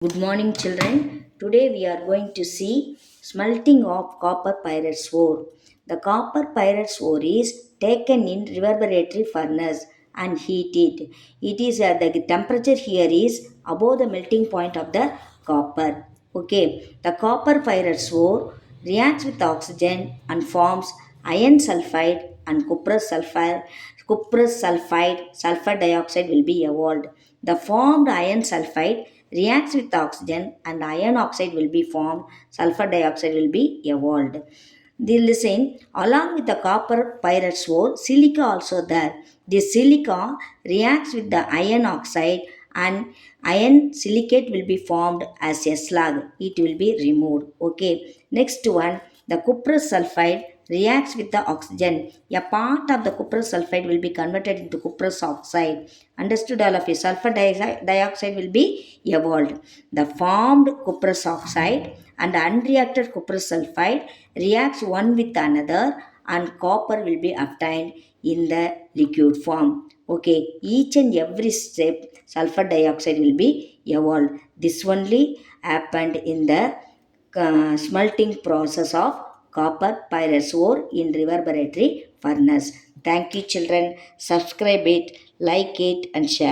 Good morning, children. Today we are going to see smelting of copper pyrites ore. The copper pyrites ore is taken in reverberatory furnace and heated. It is the temperature here is above the melting point of the copper. Okay, the copper pyrites ore reacts with oxygen and forms iron sulfide and cuprous sulfide. Cuprous sulfide, sulfur dioxide will be evolved. The formed iron sulfide reacts with oxygen and iron oxide will be formed, sulfur dioxide will be evolved. The listen, along with the copper pyrites ore, silica also there. The silica reacts with the iron oxide and iron silicate will be formed as a slag. It will be removed. Okay. Next one, the cuprous sulfide reacts with the oxygen. A part of the cuprous sulfide will be converted into cuprous oxide. Understood all of you? Sulfur dioxide will be evolved. The formed cuprous oxide and unreacted cuprous sulfide reacts one with another and copper will be obtained in the liquid form. Okay, each and every step sulfur dioxide will be evolved. This only happened in the smelting process of copper pyrites ore in reverberatory furnace. Thank you, children. Subscribe it, like it, and share.